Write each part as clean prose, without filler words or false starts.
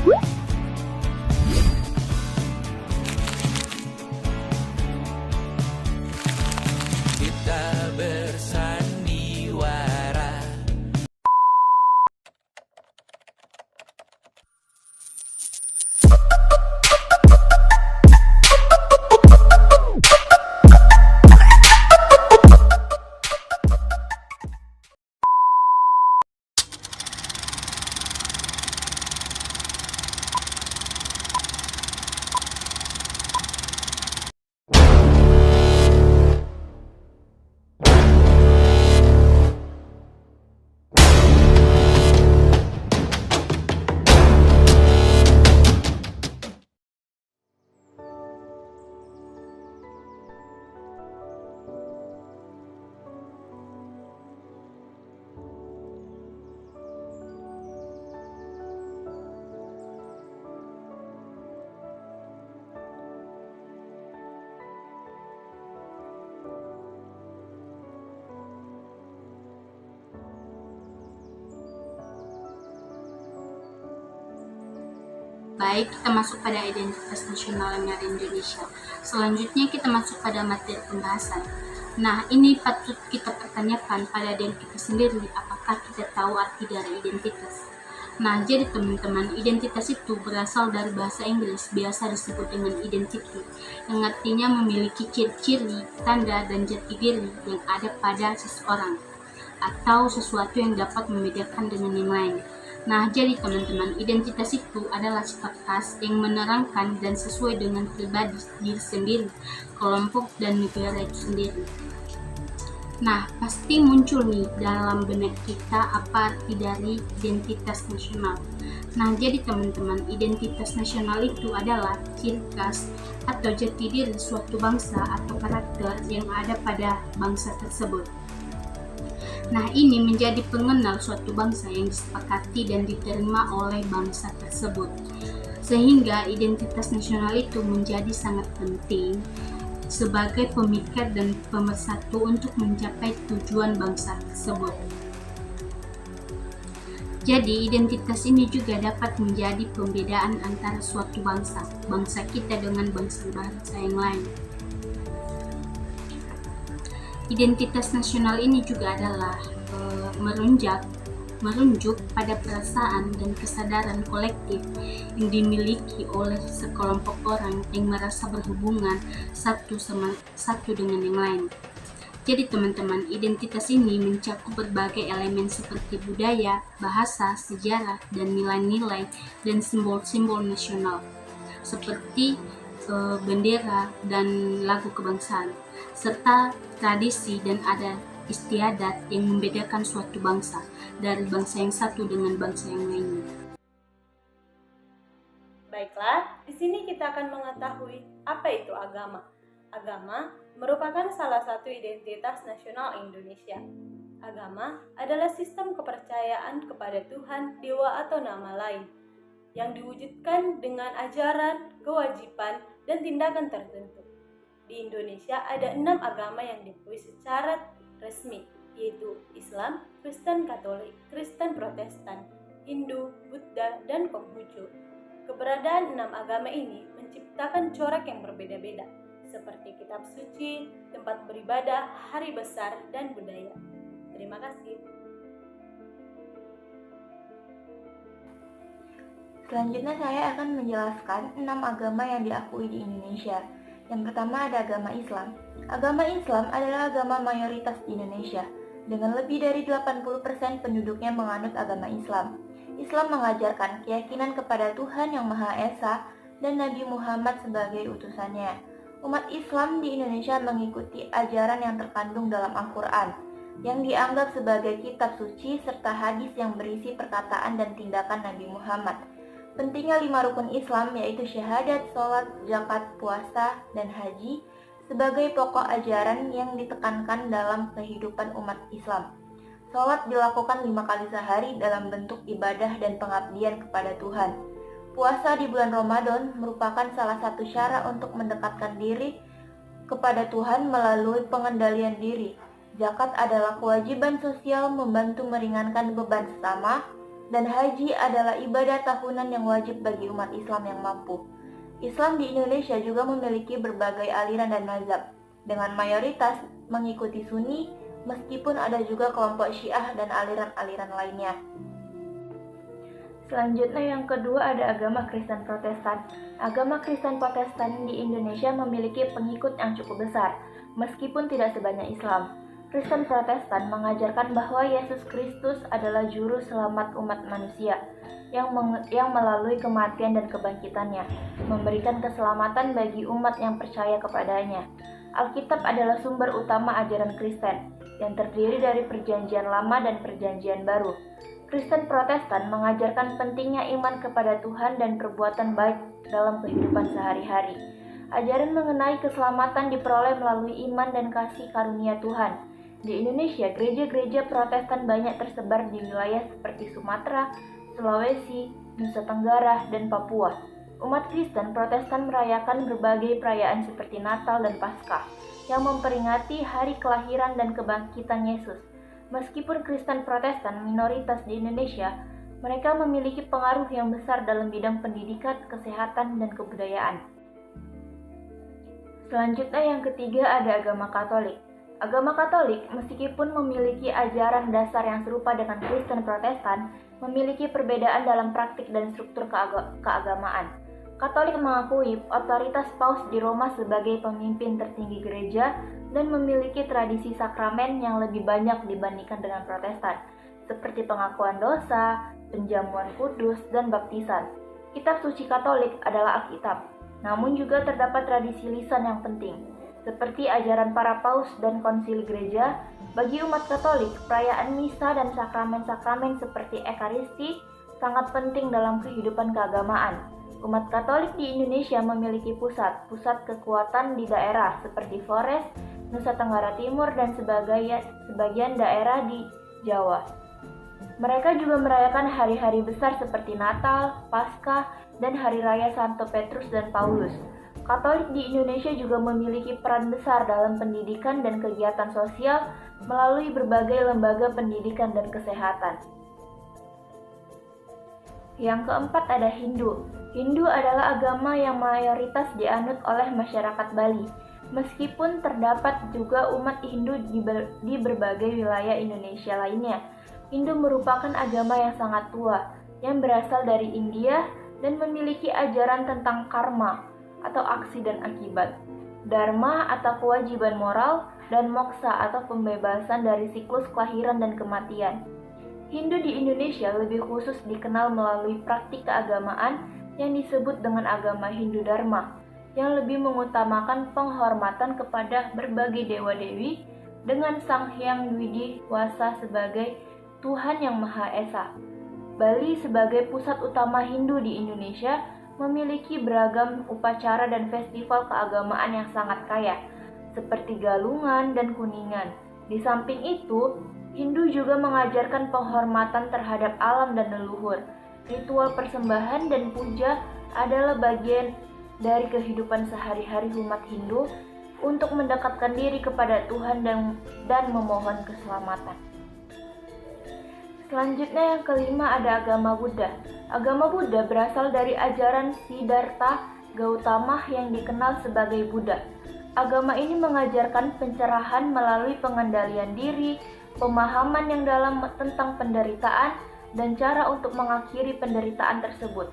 Kita bersandiwara. Baik, kita masuk pada identitas nasional negara Indonesia. Selanjutnya kita masuk pada materi pembahasan. Nah, ini patut kita pertanyakan pada diri kita sendiri, apakah kita tahu arti dari identitas? Nah, jadi teman-teman, identitas itu berasal dari bahasa Inggris, biasa disebut dengan identity, yang artinya memiliki ciri-ciri, tanda, dan jati diri yang ada pada seseorang, atau sesuatu yang dapat membedakan dengan yang lain. Nah, jadi teman-teman, identitas itu adalah sifat khas yang menerangkan dan sesuai dengan pribadi diri sendiri, kelompok, dan negara itu sendiri. Nah, pasti muncul nih dalam benak kita apa arti dari identitas nasional. Nah, jadi teman-teman, identitas nasional itu adalah ciri khas atau jati diri suatu bangsa atau karakter yang ada pada bangsa tersebut. Nah, ini menjadi pengenal suatu bangsa yang disepakati dan diterima oleh bangsa tersebut. Sehingga identitas nasional itu menjadi sangat penting sebagai pemikat dan pemersatu untuk mencapai tujuan bangsa tersebut. Jadi, identitas ini juga dapat menjadi pembedaan antara suatu bangsa kita dengan bangsa-bangsa yang lain. Identitas nasional ini juga adalah merujuk pada perasaan dan kesadaran kolektif yang dimiliki oleh sekelompok orang yang merasa berhubungan satu dengan yang lain. Jadi teman-teman, identitas ini mencakup berbagai elemen seperti budaya, bahasa, sejarah, dan nilai-nilai dan simbol-simbol nasional seperti bendera dan lagu kebangsaan, serta tradisi dan adat istiadat yang membedakan suatu bangsa dari bangsa yang satu dengan bangsa yang lainnya. Baiklah, di sini kita akan mengetahui apa itu agama. Agama merupakan salah satu identitas nasional Indonesia. Agama adalah sistem kepercayaan kepada Tuhan, dewa atau nama lain yang diwujudkan dengan ajaran, kewajiban, dan tindakan tertentu. Di Indonesia ada 6 agama yang diakui secara resmi, yaitu Islam, Kristen Katolik, Kristen Protestan, Hindu, Buddha, dan Konghucu. Keberadaan 6 agama ini menciptakan corak yang berbeda-beda, seperti kitab suci, tempat beribadah, hari besar, dan budaya. Terima kasih. Selanjutnya saya akan menjelaskan 6 agama yang diakui di Indonesia. Yang pertama ada agama Islam. Agama Islam adalah agama mayoritas di Indonesia. Dengan lebih dari 80% penduduknya menganut agama Islam. Islam mengajarkan keyakinan kepada Tuhan Yang Maha Esa dan Nabi Muhammad sebagai utusannya. Umat Islam di Indonesia mengikuti ajaran yang terkandung dalam Al-Quran, yang dianggap sebagai kitab suci serta hadis yang berisi perkataan dan tindakan Nabi Muhammad. Pentingnya 5 rukun Islam yaitu syahadat, sholat, zakat, puasa, dan haji sebagai pokok ajaran yang ditekankan dalam kehidupan umat Islam. Sholat dilakukan 5 kali sehari dalam bentuk ibadah dan pengabdian kepada Tuhan. Puasa di bulan Ramadan merupakan salah satu cara untuk mendekatkan diri kepada Tuhan melalui pengendalian diri. Zakat adalah kewajiban sosial membantu meringankan beban sesama. dan haji adalah ibadah tahunan yang wajib bagi umat Islam yang mampu. Islam di Indonesia juga memiliki berbagai aliran dan mazhab, dengan mayoritas mengikuti Sunni, meskipun ada juga kelompok Syiah dan aliran-aliran lainnya. Selanjutnya yang kedua ada agama Kristen Protestan. Agama Kristen Protestan di Indonesia memiliki pengikut yang cukup besar, meskipun tidak sebanyak Islam. Kristen Protestan mengajarkan bahwa Yesus Kristus adalah juru selamat umat manusia yang melalui kematian dan kebangkitannya, memberikan keselamatan bagi umat yang percaya kepadanya. Alkitab adalah sumber utama ajaran Kristen, yang terdiri dari Perjanjian Lama dan Perjanjian Baru. Kristen Protestan mengajarkan pentingnya iman kepada Tuhan dan perbuatan baik dalam kehidupan sehari-hari. Ajaran mengenai keselamatan diperoleh melalui iman dan kasih karunia Tuhan. Di Indonesia, gereja-gereja Protestan banyak tersebar di wilayah seperti Sumatera, Sulawesi, Nusa Tenggara, dan Papua. Umat Kristen Protestan merayakan berbagai perayaan seperti Natal dan Paskah yang memperingati hari kelahiran dan kebangkitan Yesus. Meskipun Kristen Protestan minoritas di Indonesia, mereka memiliki pengaruh yang besar dalam bidang pendidikan, kesehatan, dan kebudayaan. Selanjutnya yang ketiga ada agama Katolik. Agama Katolik, meskipun memiliki ajaran dasar yang serupa dengan Kristen Protestan, memiliki perbedaan dalam praktik dan struktur keagamaan. Katolik mengakui otoritas Paus di Roma sebagai pemimpin tertinggi gereja dan memiliki tradisi sakramen yang lebih banyak dibandingkan dengan Protestan, seperti pengakuan dosa, penjamuan kudus, dan baptisan. Kitab suci Katolik adalah Alkitab, namun juga terdapat tradisi lisan yang penting, seperti ajaran para paus dan konsili gereja. Bagi umat Katolik, perayaan misa dan sakramen-sakramen seperti Ekaristi sangat penting dalam kehidupan keagamaan. Umat Katolik di Indonesia memiliki pusat kekuatan di daerah seperti Flores, Nusa Tenggara Timur, dan sebagian daerah di Jawa. Mereka juga merayakan hari-hari besar seperti Natal, Paskah, dan Hari Raya Santo Petrus dan Paulus. Katolik di Indonesia juga memiliki peran besar dalam pendidikan dan kegiatan sosial melalui berbagai lembaga pendidikan dan kesehatan. Yang keempat ada Hindu. Hindu adalah agama yang mayoritas dianut oleh masyarakat Bali, meskipun terdapat juga umat Hindu di berbagai wilayah Indonesia lainnya. Hindu merupakan agama yang sangat tua, yang berasal dari India dan memiliki ajaran tentang karma atau aksi dan akibat, dharma atau kewajiban moral, dan moksa atau pembebasan dari siklus kelahiran dan kematian. Hindu di Indonesia lebih khusus dikenal melalui praktik keagamaan yang disebut dengan agama Hindu Dharma, yang lebih mengutamakan penghormatan kepada berbagai dewa-dewi dengan Sang Hyang Widiwasa sebagai Tuhan yang Maha Esa. Bali sebagai pusat utama Hindu di Indonesia memiliki beragam upacara dan festival keagamaan yang sangat kaya, seperti Galungan dan Kuningan. Di samping itu, Hindu juga mengajarkan penghormatan terhadap alam dan leluhur. Ritual persembahan dan puja adalah bagian dari kehidupan sehari-hari umat Hindu untuk mendekatkan diri kepada Tuhan dan memohon keselamatan. Selanjutnya yang kelima ada agama Buddha. Agama Buddha berasal dari ajaran Siddhartha Gautama yang dikenal sebagai Buddha. Agama ini mengajarkan pencerahan melalui pengendalian diri, pemahaman yang dalam tentang penderitaan, dan cara untuk mengakhiri penderitaan tersebut.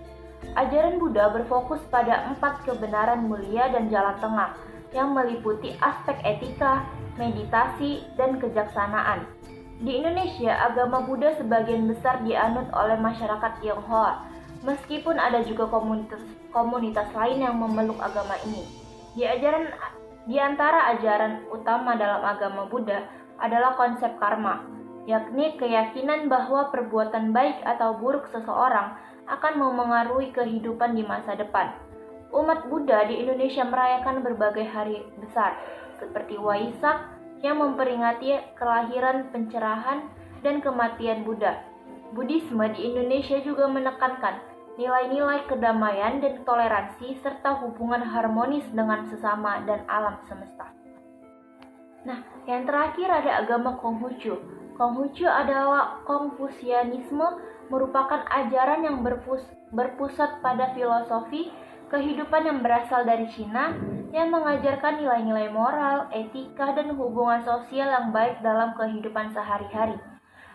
Ajaran Buddha berfokus pada 4 kebenaran mulia dan jalan tengah yang meliputi aspek etika, meditasi, dan kejaksanaan. Di Indonesia, agama Buddha sebagian besar dianut oleh masyarakat Tionghoa, meskipun ada juga komunitas lain yang memeluk agama ini. Di antara ajaran utama dalam agama Buddha adalah konsep karma, yakni keyakinan bahwa perbuatan baik atau buruk seseorang akan memengaruhi kehidupan di masa depan. Umat Buddha di Indonesia merayakan berbagai hari besar, seperti Waisak, yang memperingati kelahiran, pencerahan, dan kematian Buddha. Buddhisme di Indonesia juga menekankan nilai-nilai kedamaian dan toleransi serta hubungan harmonis dengan sesama dan alam semesta. Nah, yang terakhir ada agama Konghucu. Konghucu adalah Konfusianisme, merupakan ajaran yang berpusat pada filosofi kehidupan yang berasal dari Cina, yang mengajarkan nilai-nilai moral, etika, dan hubungan sosial yang baik dalam kehidupan sehari-hari.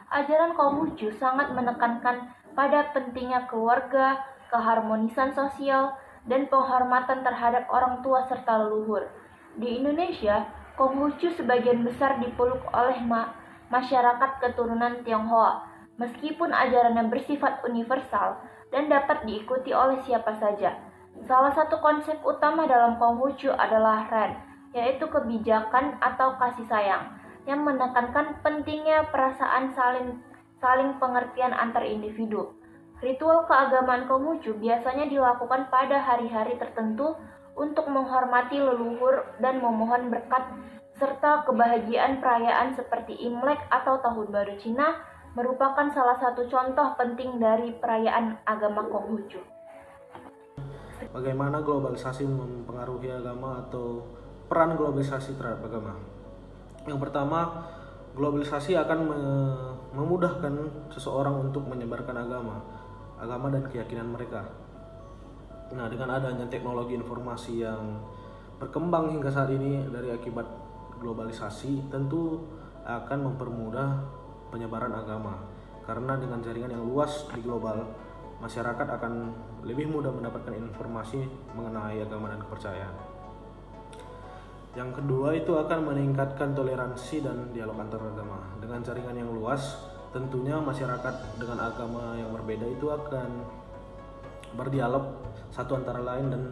Ajaran Konghucu sangat menekankan pada pentingnya keluarga, keharmonisan sosial, dan penghormatan terhadap orang tua serta leluhur. Di Indonesia, Konghucu sebagian besar dipeluk oleh masyarakat keturunan Tionghoa, meskipun ajarannya bersifat universal dan dapat diikuti oleh siapa saja. Salah satu konsep utama dalam Konghucu adalah Ren, yaitu kebijakan atau kasih sayang, yang menekankan pentingnya perasaan saling pengertian antar individu. Ritual keagamaan Konghucu biasanya dilakukan pada hari-hari tertentu untuk menghormati leluhur dan memohon berkat, serta kebahagiaan. Perayaan seperti Imlek atau Tahun Baru Cina merupakan salah satu contoh penting dari perayaan agama Konghucu. Bagaimana globalisasi mempengaruhi agama atau peran globalisasi terhadap agama? Yang pertama, globalisasi akan memudahkan seseorang untuk menyebarkan agama dan keyakinan mereka. Nah, dengan adanya teknologi informasi yang berkembang hingga saat ini dari akibat globalisasi, tentu akan mempermudah penyebaran agama. Karena dengan jaringan yang luas di global, masyarakat akan lebih mudah mendapatkan informasi mengenai agama dan kepercayaan. Yang kedua, itu akan meningkatkan toleransi dan dialog antar agama. Dengan jaringan yang luas, tentunya masyarakat dengan agama yang berbeda itu akan berdialog satu antara lain, dan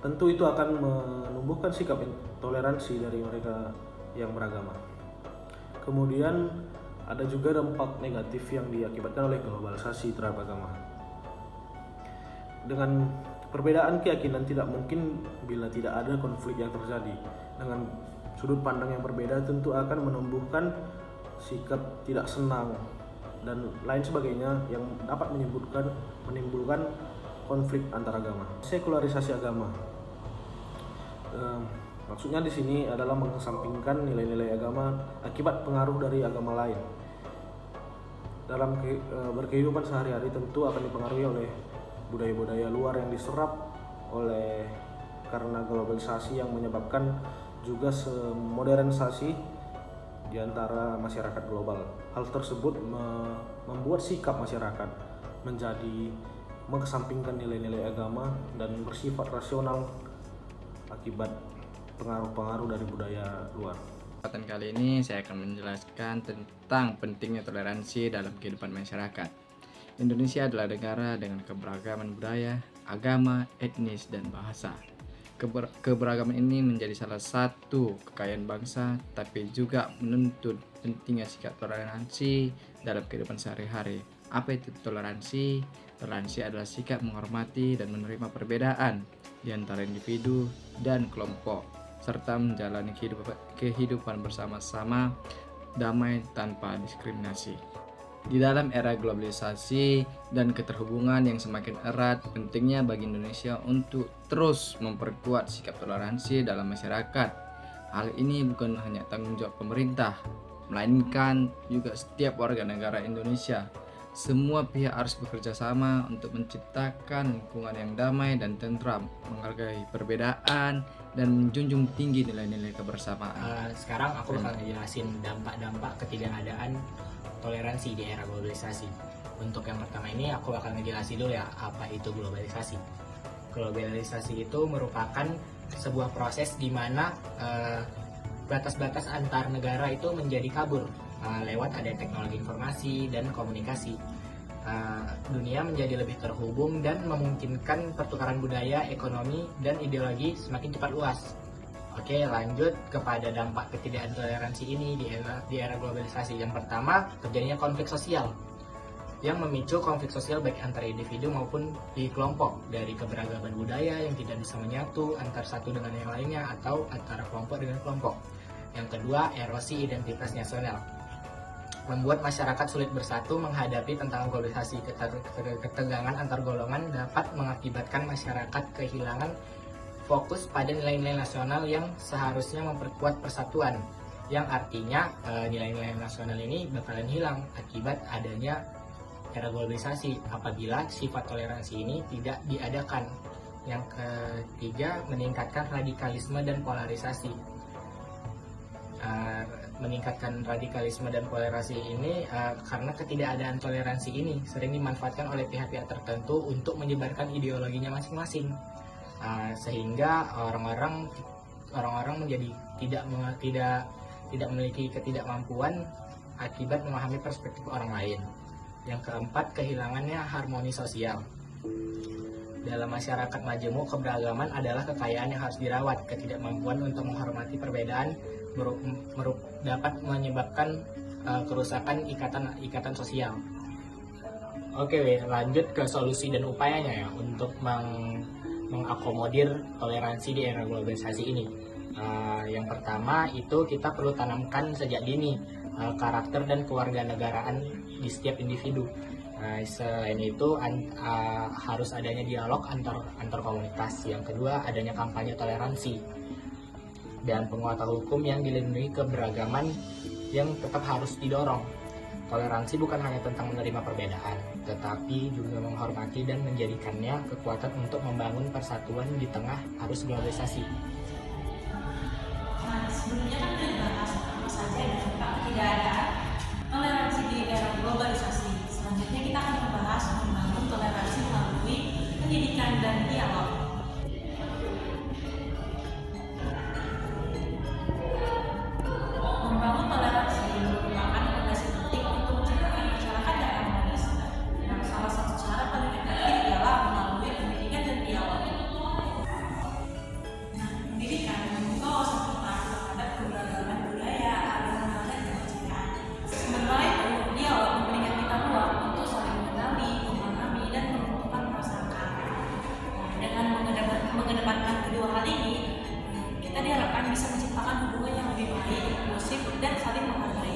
tentu itu akan menumbuhkan sikap toleransi dari mereka yang beragama. Kemudian ada juga dampak negatif yang diakibatkan oleh globalisasi terhadap agama. Dengan perbedaan keyakinan tidak mungkin bila tidak ada konflik yang terjadi. Dengan sudut pandang yang berbeda tentu akan menumbuhkan sikap tidak senang dan lain sebagainya yang dapat menimbulkan konflik antar agama. Sekularisasi agama, maksudnya di sini adalah mengesampingkan nilai-nilai agama akibat pengaruh dari agama lain. Dalam berkehidupan sehari-hari tentu akan dipengaruhi oleh budaya-budaya luar yang diserap oleh karena globalisasi yang menyebabkan juga modernisasi di antara masyarakat global. Hal tersebut membuat sikap masyarakat menjadi mengesampingkan nilai-nilai agama dan bersifat rasional akibat pengaruh-pengaruh dari budaya luar. Kesempatan kali ini saya akan menjelaskan tentang pentingnya toleransi dalam kehidupan masyarakat. Indonesia adalah negara dengan keberagaman budaya, agama, etnis, dan bahasa. Keberagaman ini menjadi salah satu kekayaan bangsa, tapi juga menuntut pentingnya sikap toleransi dalam kehidupan sehari-hari. Apa itu toleransi? Toleransi adalah sikap menghormati dan menerima perbedaan di antara individu dan kelompok, serta menjalani kehidupan bersama-sama damai tanpa diskriminasi. Di dalam era globalisasi dan keterhubungan yang semakin erat, pentingnya bagi Indonesia untuk terus memperkuat sikap toleransi dalam masyarakat. Hal ini bukan hanya tanggung jawab pemerintah, melainkan juga setiap warga negara Indonesia. Semua pihak harus bekerja sama untuk menciptakan lingkungan yang damai dan tentram, menghargai perbedaan, dan menjunjung tinggi nilai-nilai kebersamaan. Sekarang aku bakal ngejelasin dampak-dampak ketidakadaan toleransi di era globalisasi. Untuk yang pertama ini aku bakal ngejelasin dulu ya, apa itu globalisasi. Globalisasi itu merupakan sebuah proses di mana batas-batas antar negara itu menjadi kabur lewat ada teknologi informasi dan komunikasi. Dunia menjadi lebih terhubung dan memungkinkan pertukaran budaya, ekonomi, dan ideologi semakin cepat luas. Oke, lanjut kepada dampak ketidakadaan toleransi ini di era globalisasi. Yang pertama, terjadinya konflik sosial yang memicu konflik sosial baik antara individu maupun di kelompok, dari keberagaman budaya yang tidak bisa menyatu antar satu dengan yang lainnya atau antara kelompok dengan kelompok. Yang kedua, erosi identitas nasional, membuat masyarakat sulit bersatu menghadapi tantangan globalisasi. Ketegangan antar golongan dapat mengakibatkan masyarakat kehilangan fokus pada nilai-nilai nasional yang seharusnya memperkuat persatuan. yang artinya nilai-nilai nasional ini bakalan hilang akibat adanya era globalisasi apabila sifat toleransi ini tidak diadakan. Yang ketiga, meningkatkan radikalisme dan polarisasi. Meningkatkan radikalisme dan polarisasi ini karena ketidakadaan toleransi ini sering dimanfaatkan oleh pihak-pihak tertentu untuk menyebarkan ideologinya masing-masing, sehingga orang-orang menjadi tidak memiliki ketidakmampuan akibat memahami perspektif orang lain. Yang keempat, kehilangannya harmoni sosial. Dalam masyarakat majemuk, keberagaman adalah kekayaan yang harus dirawat. Ketidakmampuan untuk menghormati perbedaan dapat menyebabkan kerusakan ikatan sosial. Oke, lanjut ke solusi dan upayanya ya untuk mengakomodir toleransi di era globalisasi ini. Yang pertama itu kita perlu tanamkan sejak dini karakter dan kewarganegaraan di setiap individu. Selain itu harus adanya dialog antar komunitas. Yang kedua, adanya kampanye toleransi dan penguatan hukum yang dilindungi keberagaman yang tetap harus didorong. Toleransi bukan hanya tentang menerima perbedaan, tetapi juga menghormati dan menjadikannya kekuatan untuk membangun persatuan di tengah arus globalisasi. Sebelumnya kan sudah dibahas apa saja dampak ketidakadaan toleransi di era globalisasi. Selanjutnya kita akan membahas membangun toleransi melalui pendidikan dan dialog. Membangun toleransi merupakan fondasi penting untuk menciptakan masyarakat yang harmonis. Nah, salah satu cara paling efektif ialah melalui pendidikan dan dialog. Nah, pendidikan membuka wawasan kita terhadap keberagaman budaya, agama, dan kepercayaan. Sementara itu, dialog memberikan kita ruang untuk saling mengenali, memahami, dan menentukan prasangka. Dengan mengedepankan kedua hal ini, kita diharapkan bisa menciptakan hubungan yang lebih baik, inklusif, dan saling menghargai.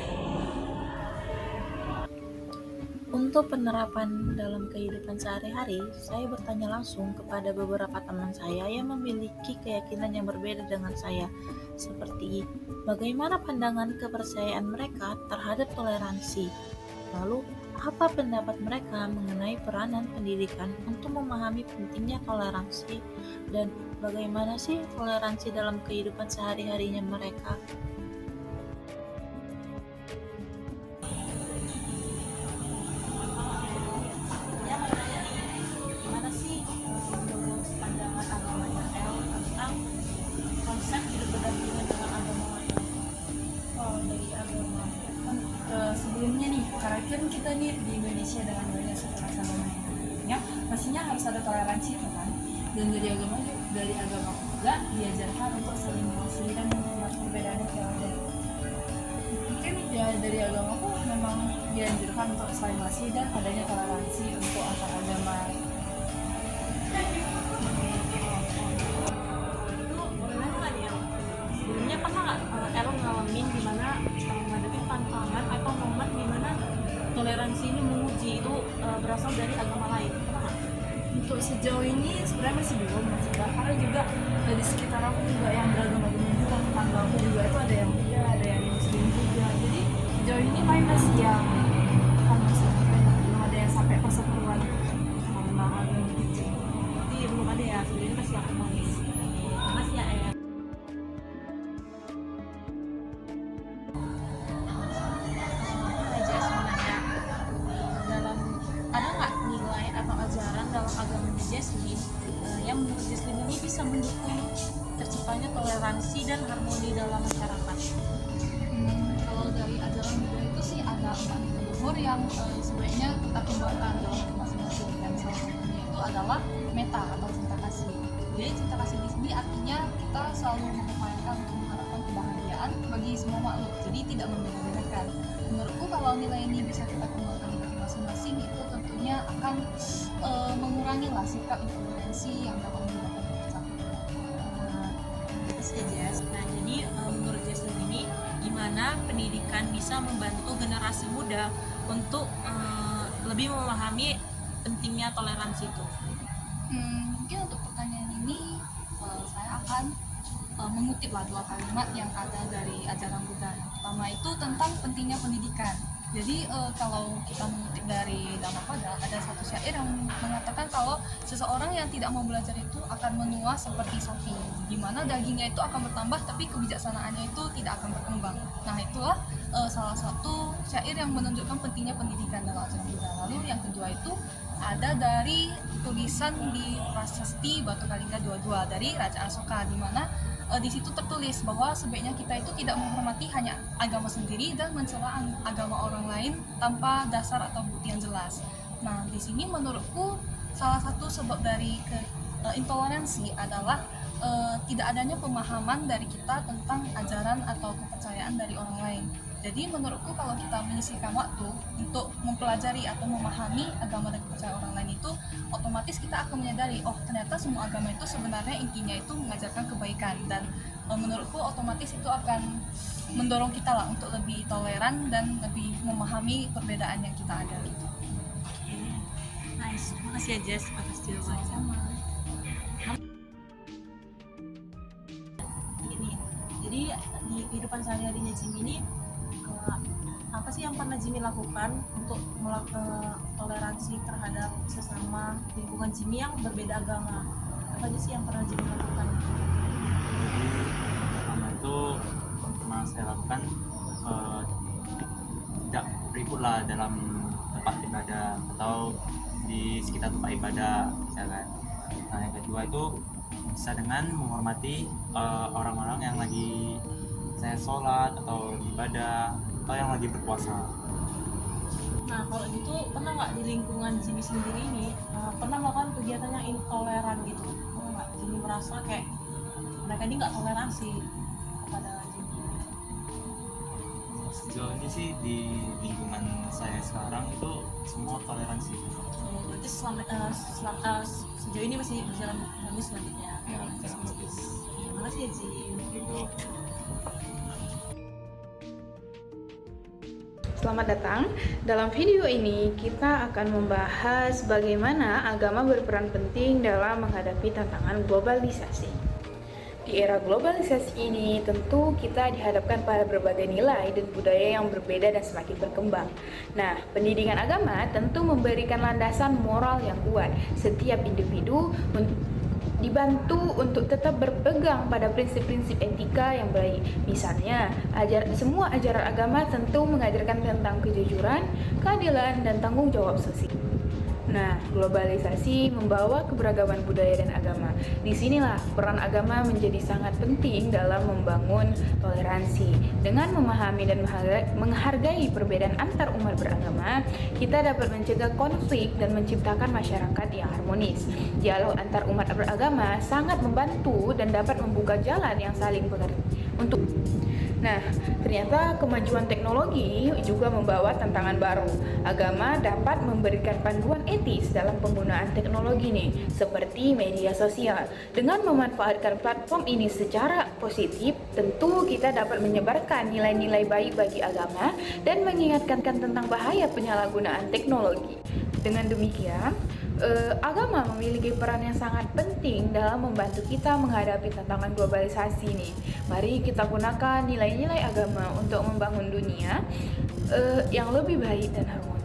Untuk penerapan dalam kehidupan sehari-hari, saya bertanya langsung kepada beberapa teman saya yang memiliki keyakinan yang berbeda dengan saya, seperti bagaimana pandangan kepercayaan mereka terhadap toleransi. Lalu, apa pendapat mereka mengenai peranan pendidikan untuk memahami pentingnya toleransi dan bagaimana sih toleransi dalam kehidupan sehari-harinya mereka? Gimana sih menurut pandangan agamanya El tentang konsep hidup berdampingan dengan agama lain? Oh, dari agama sebelumnya nih, karena kan kita nih di Indonesia dengan banyak suku rasa agama ya, pastinya harus ada toleransi kan, dan dari agama juga diajarkan untuk saling mengasihi dan menghormati perbedaan yang ada. Mungkin ya dari agamaku memang dianjurkan untuk saling mengasihi dan adanya toleransi untuk antar agama. Sebelumnya pernah nggak Elo ngalamin gimana menghadapi tantangan atau momen gimana toleransi ini menguji itu berasal dari agama lain? Pernah nggak? Untuk sejauh ini sebenarnya masih belum, karena juga dari sekitar aku juga yang beragama juga, tetangga aku juga itu ada yang Buddha, ada yang Muslim juga. Jadi sejauh ini paling masih yang belum ada yang sampai persatuan karena agama gitu. Jadi belum ada ya, sebenarnya masih harmonis. Masih ya. Ada nggak nilai atau ajaran dalam agama Jaslin yang menurut Jaslin ini bisa mendukung terciptanya toleransi dan harmoni dalam masyarakat? Kalau dari ajaran Buddha itu sih ada 4 luhur yang sebaiknya kita kembangkan dalam masing-masing, dan salah satunya itu adalah metta atau cinta kasih. Jadi cinta kasih di sini artinya kita selalu mengupayakan untuk mengharapkan kebahagiaan bagi semua makhluk, jadi tidak membeda-bedakan. Menurutku kalau nilai ini bisa kita kembangkan di masing-masing, itu tentunya akan mengurangi lah sikap intoleransi yang dapat menyebabkan perpecahan. Itu sih Jess. Nah jadi menurut Jaslin ini gimana pendidikan bisa membantu generasi muda untuk lebih memahami pentingnya toleransi itu? Mungkin untuk pertanyaan ini saya akan mengutiplah dua kalimat yang ada dari ajaran Buddha. Yang pertama itu tentang pentingnya pendidikan. Jadi kalau kita mengutip dari Dhammapada, ada satu syair yang mengatakan kalau seseorang yang tidak mau belajar itu akan menua seperti sapi, di mana dagingnya itu akan bertambah tapi kebijaksanaannya itu tidak akan berkembang. Nah itulah salah satu syair yang menunjukkan pentingnya pendidikan dalam ajaran Buddha. Lalu yang kedua itu ada dari tulisan di Prasasti Batu Kalingga 22 dari Raja Asoka, di mana di situ tertulis bahwa sebaiknya kita itu tidak menghormati hanya agama sendiri dan mencela agama orang lain tanpa dasar atau bukti yang jelas. Nah, di sini menurutku salah satu sebab dari intoleransi adalah tidak adanya pemahaman dari kita tentang ajaran atau kepercayaan dari orang lain. Jadi menurutku kalau kita menyisihkan waktu untuk mempelajari atau memahami agama dan kepercayaan orang lain itu, otomatis kita akan menyadari, oh ternyata semua agama itu sebenarnya intinya itu mengajarkan kebaikan, dan menurutku otomatis itu akan mendorong kita lah untuk lebih toleran dan lebih memahami perbedaan yang kita ada. Nice, makasih ya Jess atas jawabannya. Gini, jadi di kehidupan sehari-harinya Jimmy ini, apa sih yang pernah Jimmy lakukan untuk melakukan toleransi terhadap sesama lingkungan Jimmy yang berbeda agama? Apa aja sih yang pernah Jimmy lakukan? Pertama itu pernah saya lakukan tidak ribut lah dalam tempat ibadah atau di sekitar tempat ibadah misalkan. Nah yang kedua itu bisa dengan menghormati orang-orang yang lagi saya sholat atau ibadah atau yang lagi berpuasa. Nah kalau gitu pernah nggak di lingkungan Jimmy sendiri ini pernah melakukan kegiatan yang intoleran gitu? Pernah nggak Jimmy merasa kayak mereka ini nggak toleransi kepada Jimmy? Sejauh ini sih di lingkungan saya sekarang itu semua toleransi. Berarti sejauh ini masih berjalan bagus selanjutnya. Ya, berjalan bagus. Terima kasih ya Jimmy. Gitu. Selamat datang. Dalam video ini kita akan membahas bagaimana agama berperan penting dalam menghadapi tantangan globalisasi. Di era globalisasi ini tentu kita dihadapkan pada berbagai nilai dan budaya yang berbeda dan semakin berkembang. Nah, pendidikan agama tentu memberikan landasan moral yang kuat. Setiap individu dibantu untuk tetap berpegang pada prinsip-prinsip etika yang baik. Misalnya, semua ajaran agama tentu mengajarkan tentang kejujuran, keadilan, dan tanggung jawab sosial. Nah, globalisasi membawa keberagaman budaya dan agama. Disinilah peran agama menjadi sangat penting dalam membangun toleransi. Dengan memahami dan menghargai perbedaan antar umat beragama, kita dapat mencegah konflik dan menciptakan masyarakat yang harmonis. Dialog antar umat beragama sangat membantu dan dapat membuka jalan yang saling pengertian untuk. Nah, ternyata kemajuan teknologi juga membawa tantangan baru. Agama dapat memberikan panduan etis dalam penggunaan teknologi nih, seperti media sosial. Dengan memanfaatkan platform ini secara positif, tentu kita dapat menyebarkan nilai-nilai baik bagi agama dan mengingatkan tentang bahaya penyalahgunaan teknologi. Dengan demikian, agama memiliki peran yang sangat penting dalam membantu kita menghadapi tantangan globalisasi nih. Mari kita gunakan nilai-nilai agama untuk membangun dunia yang lebih baik dan harmonis.